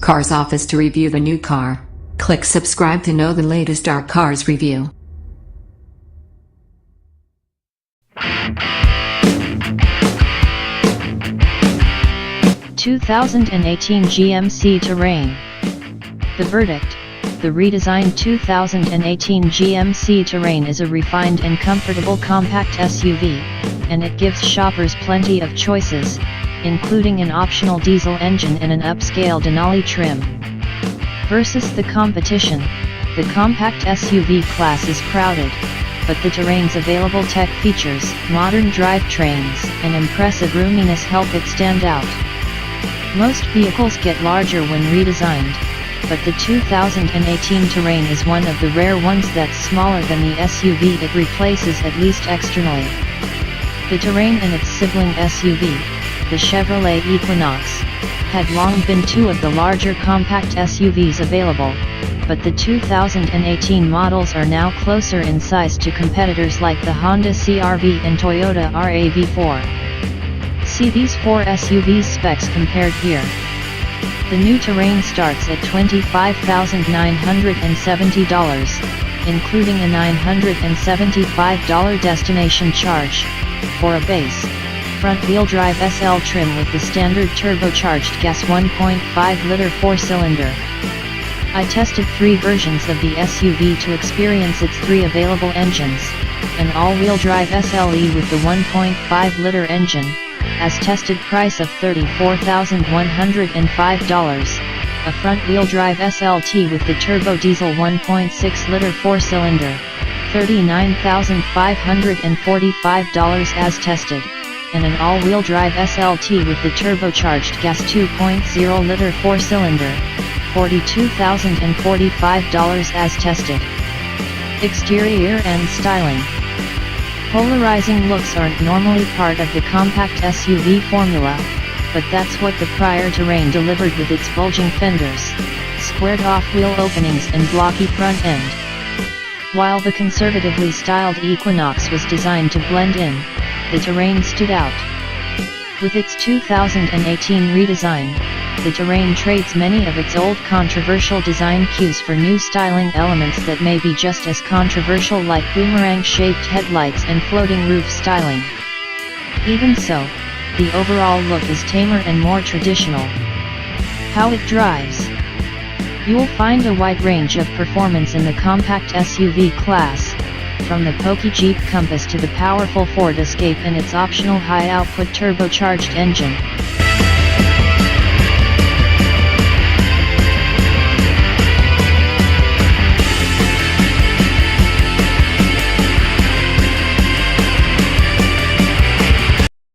CARSoffice to review the new car. Click subscribe to know the latest our cars review. (2018) GMC Terrain. The verdict: the redesigned 2018 GMC Terrain is a refined and comfortable compact SUV, and it gives shoppers plenty of choices, including an optional diesel engine and an upscale Denali trim. Versus the competition, the compact SUV class is crowded, but the Terrain's available tech features, modern drivetrains, and impressive roominess help it stand out. Most vehicles get larger when redesigned, but the 2018 Terrain is one of the rare ones that's smaller than the SUV it replaces, at least externally. The Terrain and its sibling SUV, the Chevrolet Equinox, had long been two of the larger compact SUVs available, but the 2018 models are now closer in size to competitors like the Honda CR-V and Toyota RAV4. See these four SUV specs compared here. The new Terrain starts at $25,970, including a $975 destination charge, for a base, front-wheel drive SL trim with the standard turbocharged gas 1.5-liter four-cylinder. I tested 3 versions of the SUV to experience its 3 available engines: an all-wheel drive SLE with the 1.5-liter engine, as tested price of $34,105, a front-wheel drive SLT with the turbo diesel 1.6-liter four-cylinder, $39,545 as tested, and an all-wheel drive SLT with the turbocharged gas 2.0-liter four-cylinder, $42,045 as tested. Exterior and styling. Polarizing looks aren't normally part of the compact SUV formula, but that's what the prior Terrain delivered with its bulging fenders, squared-off wheel openings and blocky front end. While the conservatively styled Equinox was designed to blend in, the Terrain stood out. With its 2018 redesign, the Terrain trades many of its old controversial design cues for new styling elements that may be just as controversial, like boomerang-shaped headlights and floating roof styling. Even so, the overall look is tamer and more traditional. How it drives. You'll find a wide range of performance in the compact SUV class, from the pokey Jeep Compass to the powerful Ford Escape and its optional high-output turbocharged engine.